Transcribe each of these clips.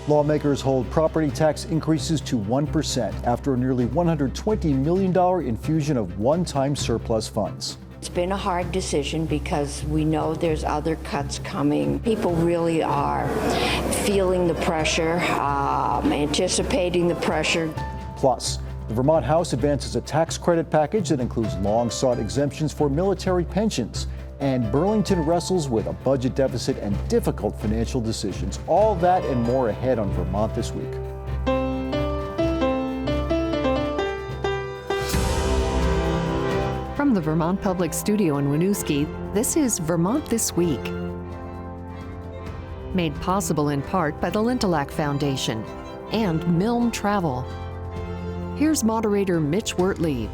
Lawmakers hold property tax increases to 1% after a nearly $120 million infusion of one-time surplus funds. It's been a hard decision because we know there's other cuts coming. People really are feeling the pressure, anticipating the pressure. Plus, the Vermont House advances a tax credit package that includes long-sought exemptions for military pensions. And Burlington wrestles with a budget deficit and difficult financial decisions. All that and more ahead on Vermont This Week. From the Vermont Public Studio in Winooski, this is Vermont This Week. Made possible in part by the Lintelak Foundation and Milne Travel. Here's moderator Mitch Wertlieb.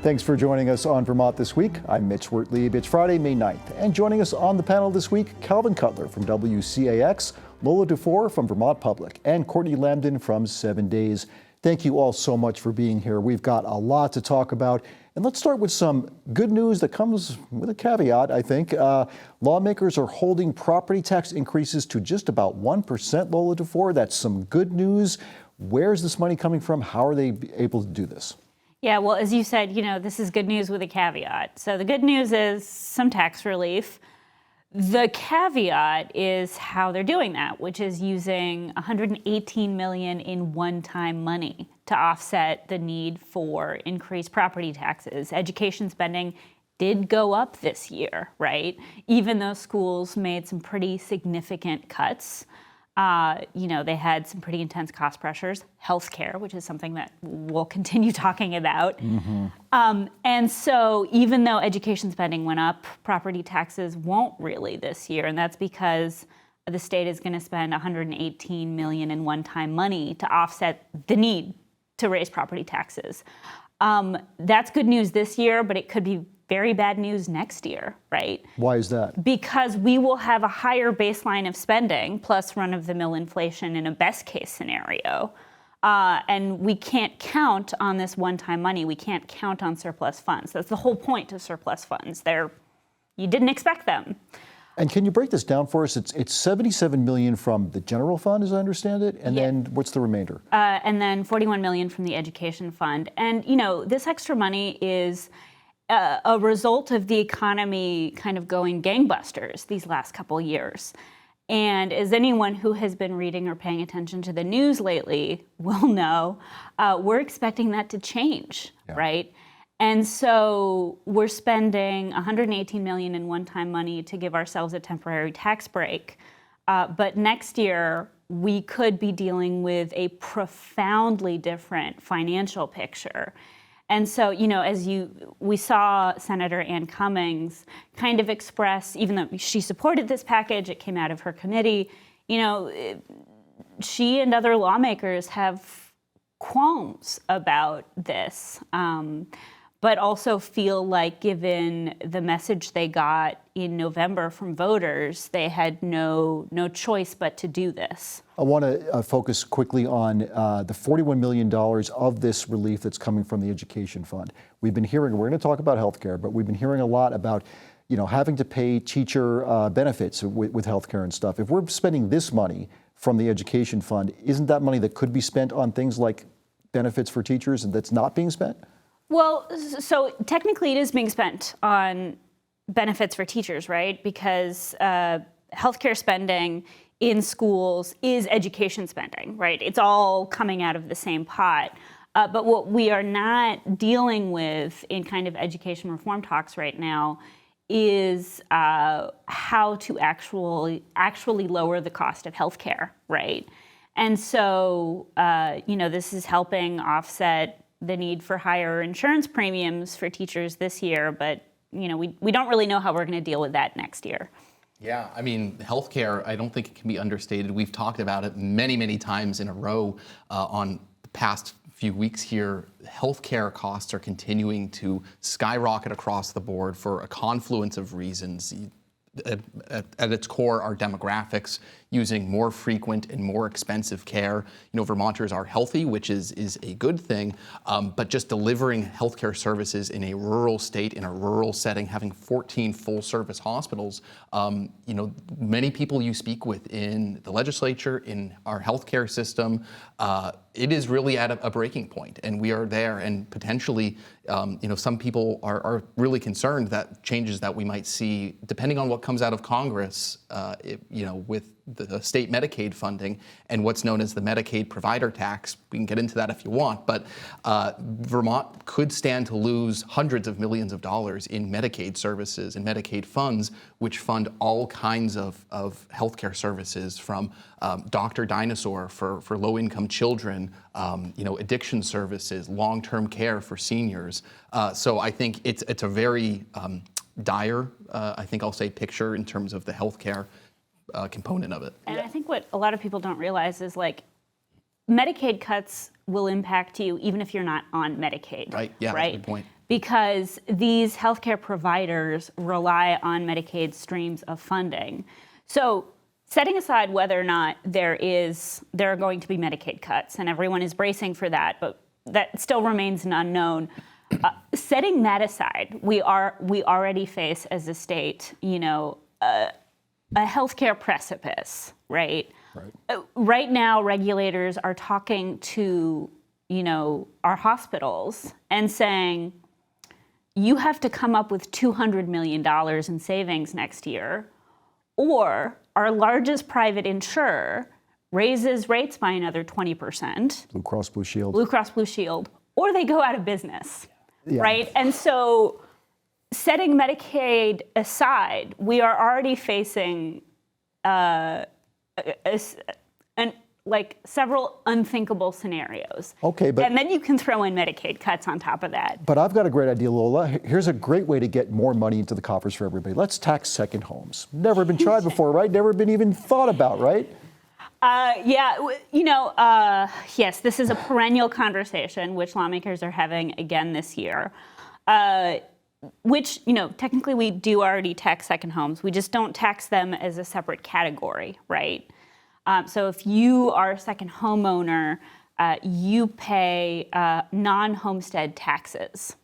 Thanks for joining us on Vermont This Week. I'm Mitch Wertlieb. It's Friday, May 9th. And joining us on the panel this week, Cutler from WCAX, Lola Duffort from Vermont Public, and Courtney Lamdin from 7 Days. Thank you all so much for being here. We've got a lot to talk about. And let's start with some good news that comes with a caveat, I think. Lawmakers are holding property tax increases to just about 1%, Lola Duffort. That's some good news. Where's this money coming from? How are they able to do this? Yeah, well, as you said, this is good news with a caveat. So the good news is some tax relief. The caveat is how they're doing that, which is using $118 million in one-time money to offset the need for increased property taxes. Education spending did go up this year, right? Even though schools made some pretty significant cuts. They had some pretty intense cost pressures, healthcare, which is something that we'll continue talking about. Mm-hmm. And so even though education spending went up, property taxes won't really this year. And that's because the state is going to spend $118 million in one-time money to offset the need to raise property taxes. That's good news this year, but it could be very bad news next year, right? Why is that? Because we will have a higher baseline of spending plus run-of-the-mill inflation in a best-case scenario. And we can't count on this one-time money. We can't count on surplus funds. That's the whole point of surplus funds. You didn't expect them. And can you break this down for us? It's $77 million from the general fund, as I understand it, and then what's the remainder? And then $41 million from the education fund. And, this extra money is a result of the economy kind of going gangbusters these last couple years. And as anyone who has been reading or paying attention to the news lately will know, we're expecting that to change, right? And so we're spending $118 million in one-time money to give ourselves a temporary tax break. But next year, we could be dealing with a profoundly different financial picture. And so, we saw Senator Ann Cummings kind of express, even though she supported this package, it came out of her committee, she and other lawmakers have qualms about this, but also feel like given the message they got in November from voters, they had no choice but to do this. I want to focus quickly on the $41 million of this relief that's coming from the education fund. We've been hearing, we're going to talk about healthcare, but we've been hearing a lot about, having to pay teacher benefits with healthcare and stuff. If we're spending this money from the education fund, isn't that money that could be spent on things like benefits for teachers and that's not being spent? Well, so technically it is being spent on benefits for teachers, right? Because healthcare spending in schools is education spending, right? It's all coming out of the same pot. But what we are not dealing with in kind of education reform talks right now is how to actually lower the cost of healthcare, right? And so, this is helping offset the need for higher insurance premiums for teachers this year, but we don't really know how we're going to deal with that next year. Yeah, I mean, healthcare, I don't think it can be understated. We've talked about it many, many times in a row on the past few weeks here. Healthcare costs are continuing to skyrocket across the board for a confluence of reasons. at its core are demographics, using more frequent and more expensive care. Vermonters are healthy, which is a good thing, but just delivering healthcare services in a rural state, in a rural setting, having 14 full-service hospitals. Many people you speak with in the legislature, in our healthcare system, it is really at a breaking point, and we are there. And potentially, some people are really concerned that changes that we might see, depending on what comes out of Congress, with the state Medicaid funding and what's known as the Medicaid provider tax. We can get into that if you want, but Vermont could stand to lose hundreds of millions of dollars in Medicaid services and Medicaid funds, which fund all kinds of healthcare services, from Dr. Dinosaur for low-income children, addiction services, long-term care for seniors. So I think it's a very dire, I think I'll say, picture in terms of the healthcare component of it. And I think what a lot of people don't realize is, Medicaid cuts will impact you even if you're not on Medicaid. Right, yeah, right? That's a good point. Because these healthcare providers rely on Medicaid streams of funding. So setting aside whether or not there are going to be Medicaid cuts, and everyone is bracing for that, but that still remains an unknown. Setting that aside, we already face as a state, a healthcare precipice, right? Right now, regulators are talking to, our hospitals and saying, you have to come up with $200 million in savings next year, or our largest private insurer raises rates by another 20%. Blue Cross Blue Shield. Blue Cross Blue Shield, or they go out of business, Yeah. right? And so, setting Medicaid aside, we are already facing several unthinkable scenarios. Okay, but and then you can throw in Medicaid cuts on top of that. But I've got a great idea, Lola. Here's a great way to get more money into the coffers for everybody. Let's tax second homes. Never been tried before, right? Never been even thought about, right? Yes, this is a perennial conversation, which lawmakers are having again this year. Which, technically we do already tax second homes. We just don't tax them as a separate category, right? So if you are a second homeowner, you pay non-homestead taxes.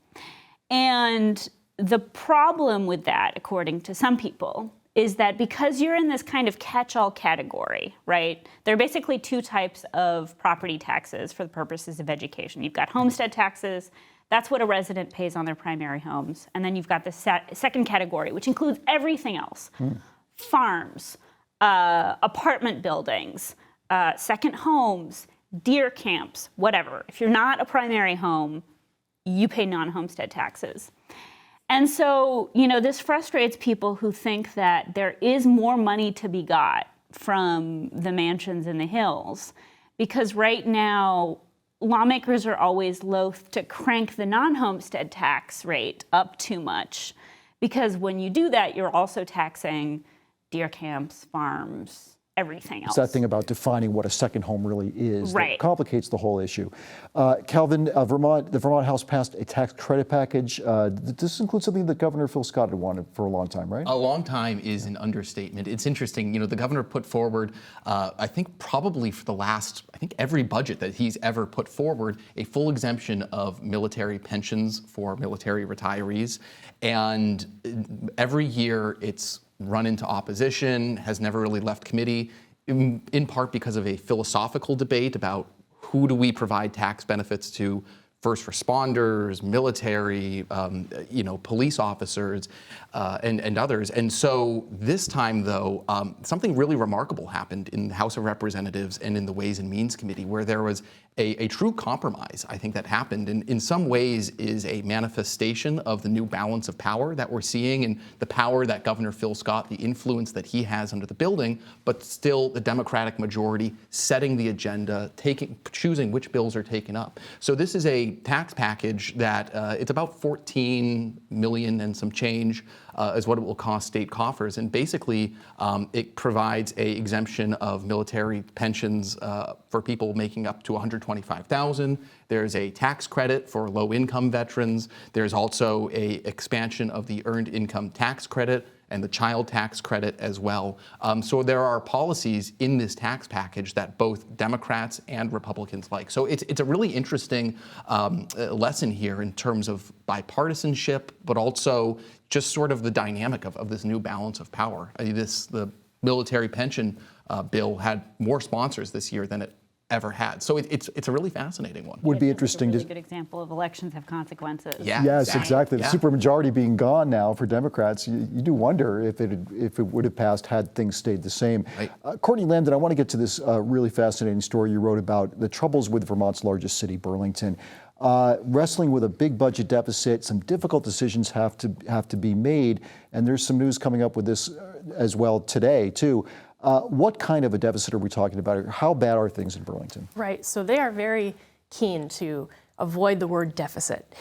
And the problem with that, according to some people, is that because you're in this kind of catch-all category, right? There are basically two types of property taxes for the purposes of education. You've got homestead taxes. That's what a resident pays on their primary homes. And then you've got the second category, which includes everything else. Farms, apartment buildings, second homes, deer camps, whatever. If you're not a primary home, you pay non-homestead taxes. And so, this frustrates people who think that there is more money to be got from the mansions in the hills, because right now, lawmakers are always loath to crank the non-homestead tax rate up too much, because when you do that, you're also taxing deer camps, farms, everything else. It's that thing about defining what a second home really is Right. that complicates the whole issue. Calvin, the Vermont House passed a tax credit package. This includes something that Governor Phil Scott had wanted for a long time, right? A long time is an understatement. It's interesting, the governor put forward, I think probably for the last, every budget that he's ever put forward, a full exemption of military pensions for military retirees. And every year it's run into opposition, has never really left committee, in part because of a philosophical debate about who do we provide tax benefits to: first responders, military, police officers, and others. And so this time, though, something really remarkable happened in the House of Representatives and in the Ways and Means Committee, where there was a true compromise, I think, that happened, and in some ways is a manifestation of the new balance of power that we're seeing, and the power that Governor Phil Scott, the influence that he has under the building, but still the Democratic majority setting the agenda, choosing which bills are taken up. So this is a tax package that it's about 14 million and some change is what it will cost state coffers. And basically, it provides a exemption of military pensions for people making up to $125,000. There's a tax credit for low-income veterans. There's also a expansion of the earned income tax credit, and the child tax credit as well. So there are policies in this tax package that both Democrats and Republicans like. So it's a really interesting lesson here in terms of bipartisanship, but also just sort of the dynamic of this new balance of power. The military pension bill had more sponsors this year than it ever had. So it's a really fascinating one. Would be interesting It's a really to. good example of elections have consequences. Yeah, Yes, exactly. The Yeah. supermajority being gone now for Democrats, you do wonder if it would have passed had things stayed the same. Right. Courtney Lamdin, I want to get to this really fascinating story you wrote about the troubles with Vermont's largest city, Burlington. Wrestling with a big budget deficit, some difficult decisions have to be made, and there's some news coming up with this as well today too. What kind of a deficit are we talking about? How bad are things in Burlington? Right. So they are very keen to avoid the word deficit.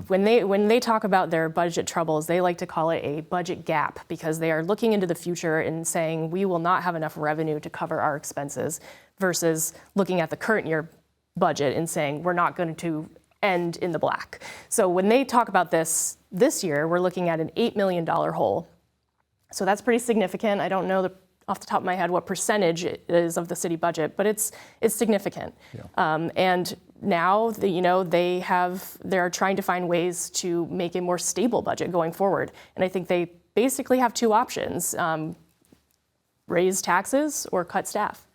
When they talk about their budget troubles, they like to call it a budget gap because they are looking into the future and saying we will not have enough revenue to cover our expenses versus looking at the current year budget and saying we're not going to end in the black. So when they talk about this year, we're looking at an $8 million hole. So that's pretty significant. I don't know off the top of my head what percentage it is of the city budget, but it's significant. Yeah. And now they're trying to find ways to make a more stable budget going forward. And I think they basically have two options: raise taxes or cut staff.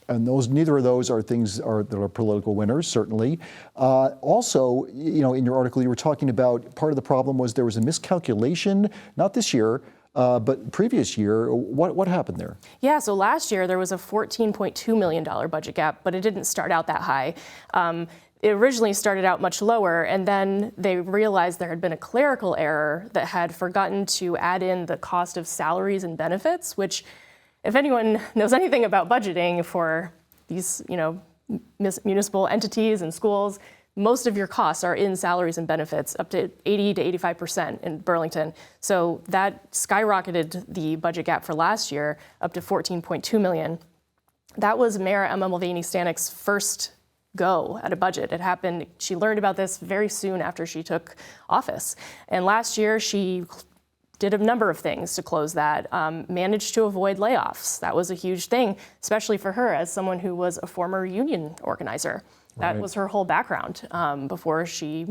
And neither of those are things that are political winners, certainly. Also, in your article, you were talking about part of the problem was there was a miscalculation, not this year, but previous year. What happened there? Yeah, so last year there was a $14.2 million budget gap, but it didn't start out that high. It originally started out much lower, and then they realized there had been a clerical error that had forgotten to add in the cost of salaries and benefits, which, if anyone knows anything about budgeting for these, municipal entities and schools, most of your costs are in salaries and benefits, up to 80 to 85% in Burlington. So that skyrocketed the budget gap for last year up to $14.2 million. That was Mayor Emma Mulvaney-Stanik's first go at a budget. It happened, she learned about this very soon after she took office. And last year she did a number of things to close that, managed to avoid layoffs. That was a huge thing, especially for her as someone who was a former union organizer. That was her whole background before she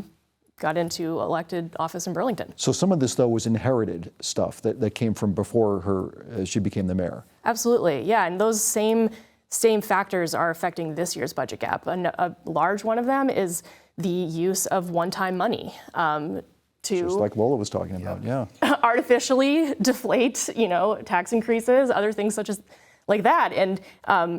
got into elected office in Burlington. So some of this, though, was inherited stuff that came from before she became the mayor. Absolutely, yeah, and those same factors are affecting this year's budget gap. A large one of them is the use of one-time money to Just like Lola was talking about, yeah. artificially deflate, tax increases, other things such as like that. And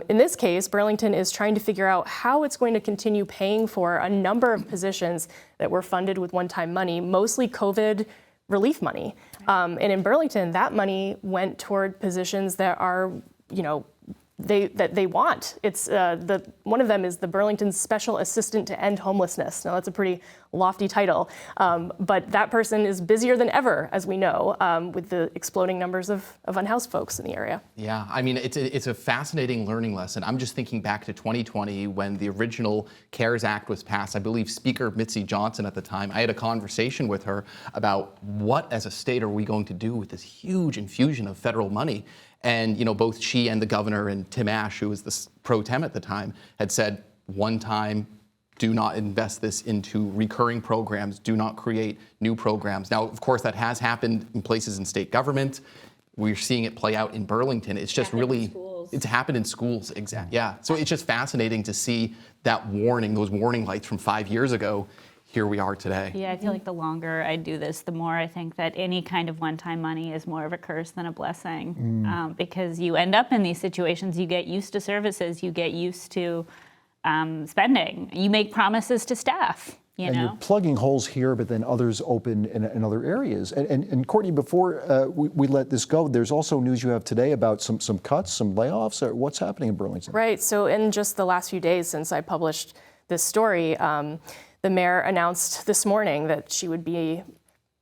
in this case, Burlington is trying to figure out how it's going to continue paying for a number of positions that were funded with one-time money, mostly COVID relief money. And in Burlington, that money went toward positions that are, that they want. It's one of them is the Burlington Special Assistant to End Homelessness. Now that's a pretty lofty title, but that person is busier than ever, as we know, with the exploding numbers of unhoused folks in the area. Yeah, I mean, it's a fascinating learning lesson. I'm just thinking back to 2020 when the original CARES Act was passed. I believe Speaker Mitzi Johnson at the time, I had a conversation with her about what as a state are we going to do with this huge infusion of federal money. And both she and the governor and Tim Ash, who was the pro tem at the time, had said, one time, do not invest this into recurring programs, do not create new programs. Now, of course, that has happened in places in state government. We're seeing it play out in Burlington. It's just really, it's happened in schools, exactly. Yeah, so it's just fascinating to see that warning, those warning lights from 5 years ago. Here we are today. Yeah, I feel like the longer I do this, the more I think that any kind of one-time money is more of a curse than a blessing. Because you end up in these situations, you get used to services, you get used to spending. You make promises to staff, And you're plugging holes here, but then others open in other areas. And Courtney, before we let this go, there's also news you have today about some cuts, some layoffs. What's happening in Burlington? Right, so in just the last few days since I published this story, the mayor announced this morning that she would be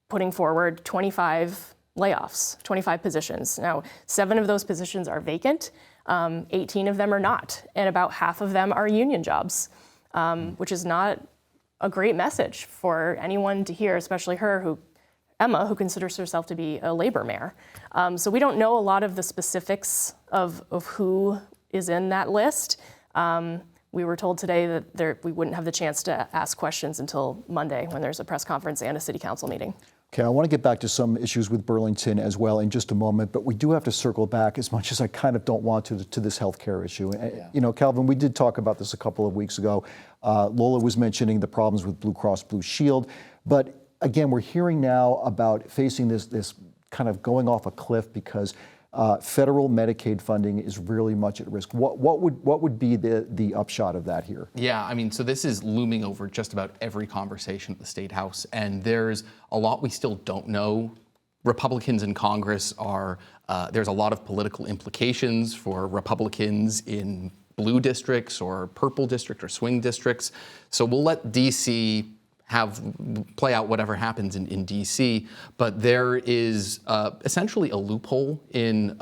putting forward 25 layoffs, 25 positions. Now, 7 of those positions are vacant, 18 of them are not, and about half of them are union jobs, which is not a great message for anyone to hear, especially her who Emma, who considers herself to be a labor mayor. So we don't know a lot of the specifics of who is in that list. We were told today that we wouldn't have the chance to ask questions until Monday when there's a press conference and a city council meeting. Okay, I want to get back to some issues with Burlington as well in just a moment, but we do have to circle back, as much as I kind of don't want to this healthcare issue. Yeah. You know, Calvin, we did talk about this a couple of weeks ago. Lola was mentioning the problems with Blue Cross Blue Shield, but again, we're hearing now about facing this kind of going off a cliff because federal Medicaid funding is really much at risk. What would be the upshot of that here? Yeah, I mean, so this is looming over just about every conversation at the State House, and there's a lot we still don't know. Republicans in Congress there's a lot of political implications for Republicans in blue districts or purple district or swing districts. So we'll let DC play out whatever happens in DC, but there is essentially a loophole in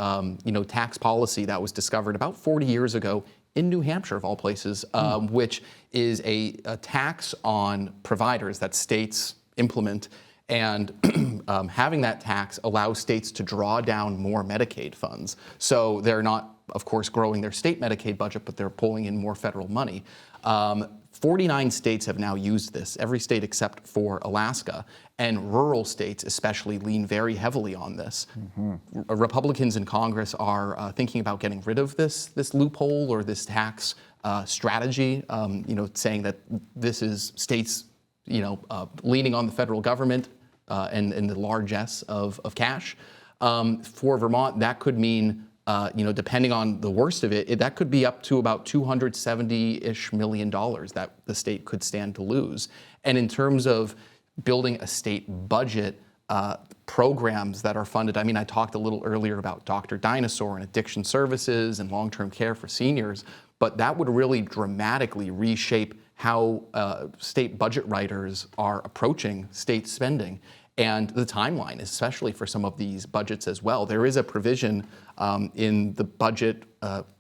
tax policy that was discovered about 40 years ago in New Hampshire, of all places, which is a tax on providers that states implement. And having that tax allows states to draw down more Medicaid funds. So they're not, of course, growing their state Medicaid budget, but they're pulling in more federal money. 49 states have now used this, every state except for Alaska, and rural states especially lean very heavily on this. Mm-hmm. Republicans in Congress are thinking about getting rid of this loophole or this tax strategy, saying that this is states, leaning on the federal government and the largesse of cash. For Vermont, that could mean depending on the worst of it, that could be up to about $270-ish million that the state could stand to lose. And in terms of building a state budget, programs that are funded, I mean, I talked a little earlier about Dr. Dinosaur and addiction services and long-term care for seniors, but that would really dramatically reshape how state budget writers are approaching state spending. And the timeline, especially for some of these budgets as well. There is a provision in the budget,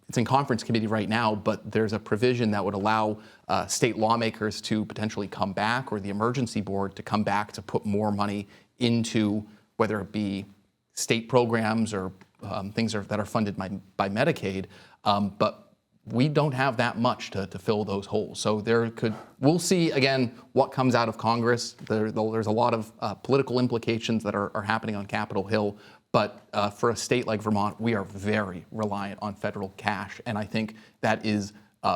it's in conference committee right now, but there's a provision that would allow state lawmakers to potentially come back, or the emergency board to come back to put more money into whether it be state programs or things that are funded by Medicaid. But we don't have that much to fill those holes. So we'll see again what comes out of Congress. There's a lot of political implications that are happening on Capitol Hill. But for a state like Vermont, we are very reliant on federal cash. And I think that is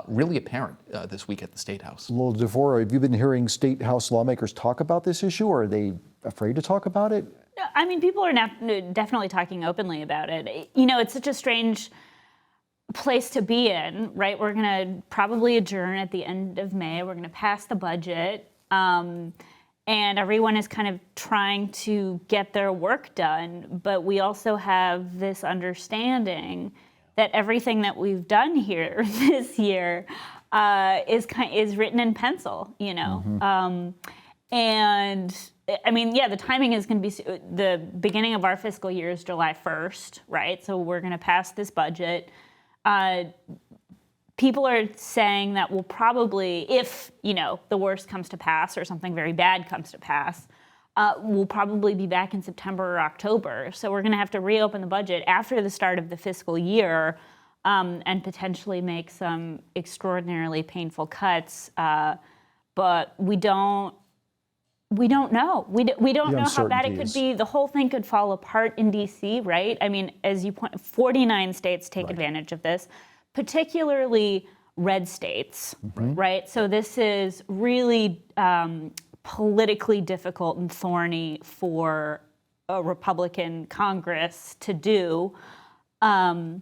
really apparent this week at the State House. Lola Duffort, have you been hearing State House lawmakers talk about this issue, or are they afraid to talk about it? No, I mean, people are definitely talking openly about it. It's such a strange place to be in, right? We're going to probably adjourn at the end of May. We're going to pass the budget. And everyone is kind of trying to get their work done. But we also have this understanding that everything that we've done here this year is written in pencil, Mm-hmm. And I mean, the timing is going to be the beginning of our fiscal year is July 1st, right? So we're going to pass this budget. People are saying that we'll probably, if, the worst comes to pass or something very bad comes to pass, we'll probably be back in September or October. So we're going to have to reopen the budget after the start of the fiscal year and potentially make some extraordinarily painful cuts. But we don't know. We don't know how bad it could be. The whole thing could fall apart in DC, right? I mean, as you point, 49 states take advantage of this, particularly red states, right? So this is really politically difficult and thorny for a Republican Congress to do. So,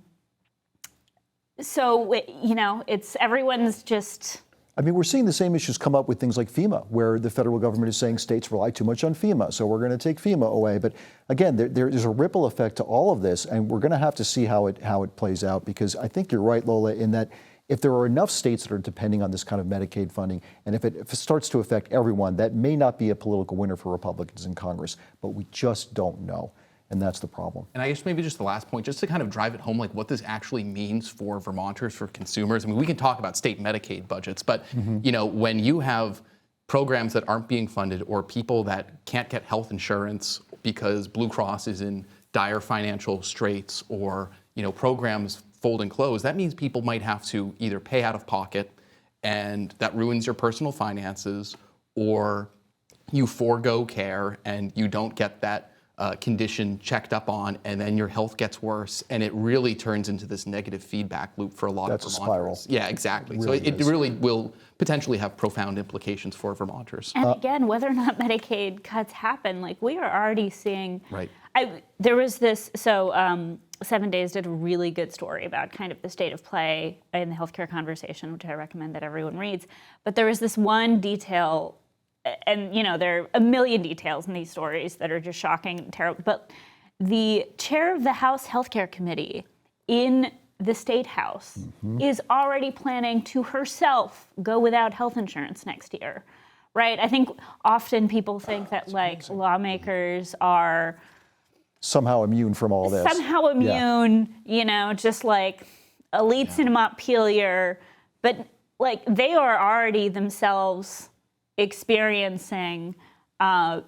it's everyone's just... I mean, we're seeing the same issues come up with things like FEMA, where the federal government is saying states rely too much on FEMA, so we're going to take FEMA away. But again, there's a ripple effect to all of this, and we're going to have to see how it plays out, because I think you're right, Lola, in that if there are enough states that are depending on this kind of Medicaid funding, and if it starts to affect everyone, that may not be a political winner for Republicans in Congress, but we just don't know. And that's the problem. And I guess maybe just the last point, just to kind of drive it home, like what this actually means for Vermonters, for consumers. I mean, we can talk about state Medicaid budgets, but when you have programs that aren't being funded, or people that can't get health insurance, because Blue Cross is in dire financial straits or programs fold and close, that means people might have to either pay out of pocket, and that ruins your personal finances, or you forego care and you don't get that condition checked up on, and then your health gets worse, and it really turns into this negative feedback loop for a lot of Vermonters. That's a spiral. Yeah, exactly. It so really it really will potentially have profound implications for Vermonters. And again, whether or not Medicaid cuts happen, like we are already seeing. Right. There was this, 7 Days did a really good story about kind of the state of play in the healthcare conversation, which I recommend that everyone reads. But there was this one detail, and there are a million details in these stories that are just shocking and terrible. But the chair of the House Healthcare Committee in the State House is already planning to herself go without health insurance next year, right? I think often people think that lawmakers are somehow immune from all this. Somehow immune, just like elites in Montpelier, but they are already themselves experiencing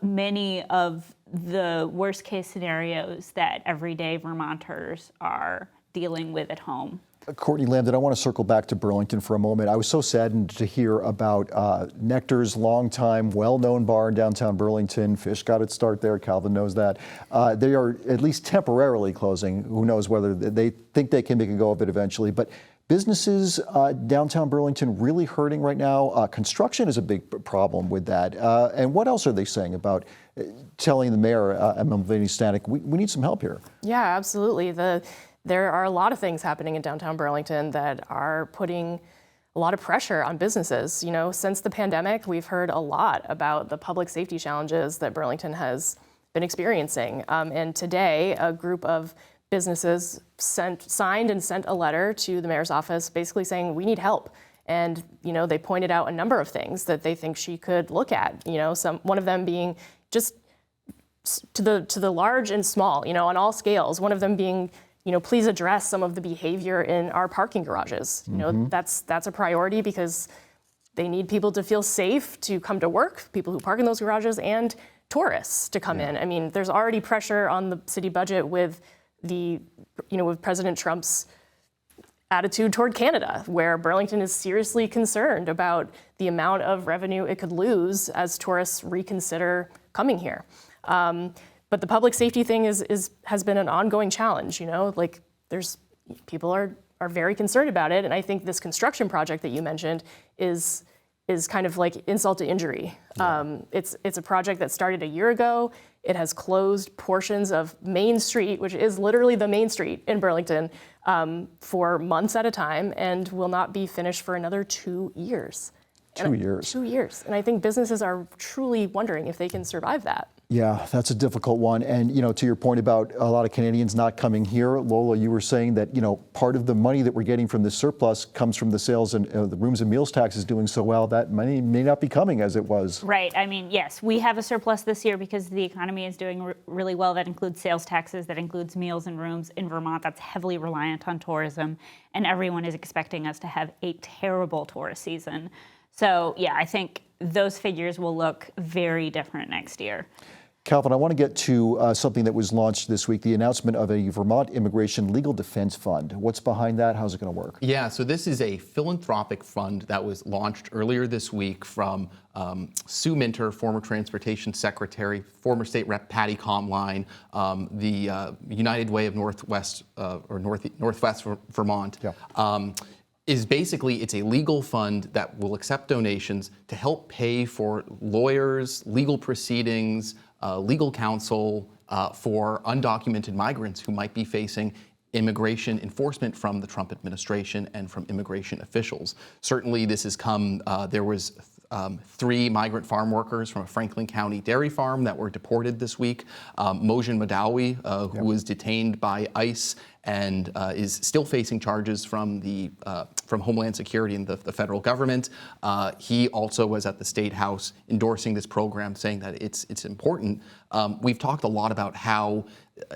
many of the worst case scenarios that everyday Vermonters are dealing with at home. Courtney, Lamdin, I want to circle back to Burlington for a moment. I was so saddened to hear about Nectar's longtime, well-known bar in downtown Burlington. Fish got its start there. Calvin knows that. They are at least temporarily closing. Who knows whether they think they can make a go of it eventually. But businesses downtown Burlington really hurting right now. Construction is a big problem with that. And what else are they saying about telling the mayor, Mulvaney Stanek, we need some help here? Yeah, absolutely. There are a lot of things happening in downtown Burlington that are putting a lot of pressure on businesses. Since the pandemic, we've heard a lot about the public safety challenges that Burlington has been experiencing. And today, a group of businesses signed and sent a letter to the mayor's office basically saying, we need help. And, they pointed out a number of things that they think she could look at, one of them being just to the large and small, on all scales, one of them being, please address some of the behavior in our parking garages. That's a priority because they need people to feel safe to come to work, people who park in those garages, and tourists to come in. I mean, there's already pressure on the city budget with with President Trump's attitude toward Canada, where Burlington is seriously concerned about the amount of revenue it could lose as tourists reconsider coming here. But the public safety thing has been an ongoing challenge. People are very concerned about it, and I think this construction project that you mentioned is kind of like insult to injury. Yeah. It's a project that started a year ago. It has closed portions of Main Street, which is literally the main street in Burlington, for months at a time, and will not be finished for another 2 years. 2 years. 2 years. And I think businesses are truly wondering if they can survive that. Yeah, that's a difficult one. And, to your point about a lot of Canadians not coming here, Lola, you were saying that, part of the money that we're getting from this surplus comes from the sales and the rooms and meals tax is doing so well. That money may not be coming as it was. Right. I mean, yes, we have a surplus this year because the economy is doing really well. That includes sales taxes, that includes meals and rooms in Vermont. That's heavily reliant on tourism. And everyone is expecting us to have a terrible tourist season. So, yeah, I think those figures will look very different next year. Calvin, I want to get to something that was launched this week, the announcement of a Vermont Immigration Legal Defense Fund. What's behind that? How's it going to work? Yeah, so this is a philanthropic fund that was launched earlier this week from Sue Minter, former Transportation Secretary, former State Rep Patty Comline, the United Way of Northwest Vermont. Yeah. Is basically, it's a legal fund that will accept donations to help pay for lawyers, legal proceedings, legal counsel for undocumented migrants who might be facing immigration enforcement from the Trump administration and from immigration officials. Certainly this has come, there was 3 migrant farm workers from a Franklin County dairy farm that were deported this week. Mojan Madawi, who was detained by ICE and is still facing charges from Homeland Security and the federal government. He also was at the State House endorsing this program, saying that it's important. We've talked a lot about how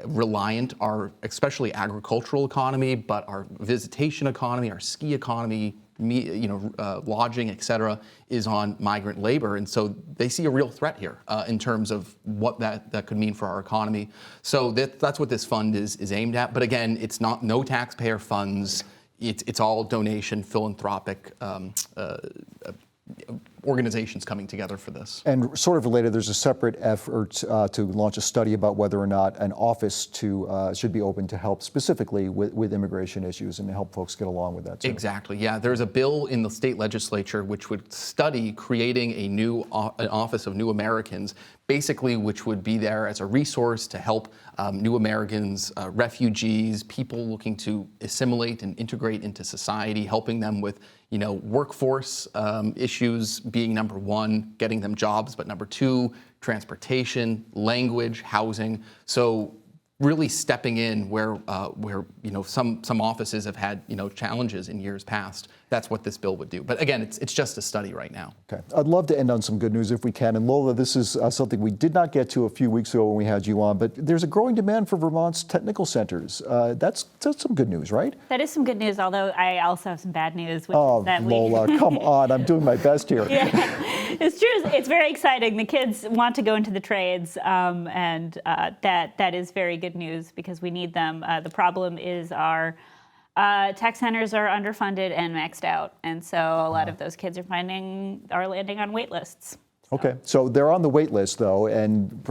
reliant our, especially agricultural economy, but our visitation economy, our ski economy, lodging, et cetera, is on migrant labor. And so they see a real threat here in terms of what that could mean for our economy. So that's what this fund is aimed at. But again, it's no taxpayer funds. It's all donation, philanthropic organizations coming together for this. And sort of related, there's a separate effort to launch a study about whether or not an office should be open to help specifically with immigration issues and to help folks get along with that too. Exactly, yeah. There's a bill in the state legislature which would study creating an Office of New Americans, basically which would be there as a resource to help new Americans, refugees, people looking to assimilate and integrate into society, helping them with workforce issues being number one, getting them jobs, but number two, transportation, language, housing. So really stepping in where some offices have had challenges in years past. That's what this bill would do. But again, it's just a study right now. Okay, I'd love to end on some good news if we can. And Lola, this is something we did not get to a few weeks ago when we had you on, but there's a growing demand for Vermont's technical centers. That's some good news, right? That is some good news, although I also have some bad news. Which Oh, is that Lola, come on, I'm doing my best here. Yeah, it's true. It's very exciting. The kids want to go into the trades, and that is very good news because we need them. The problem is our tech centers are underfunded and maxed out, and so a lot of those kids are landing on wait lists. Okay, so they're on the wait list though, and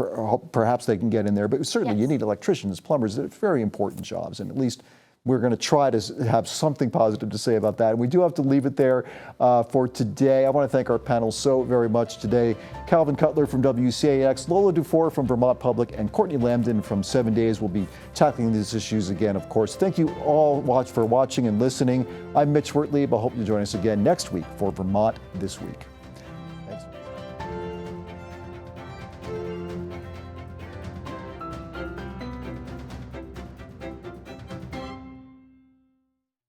perhaps they can get in there, but certainly you need electricians, plumbers, they're very important jobs, and at least we're going to try to have something positive to say about that. And we do have to leave it there for today. I want to thank our panel so very much today. Calvin Cutler from WCAX, Lola Duffort from Vermont Public, and Courtney Lamdin from 7 Days will be tackling these issues again, of course. Thank you all for watching and listening. I'm Mitch Wertlieb. I hope you'll join us again next week for Vermont This Week.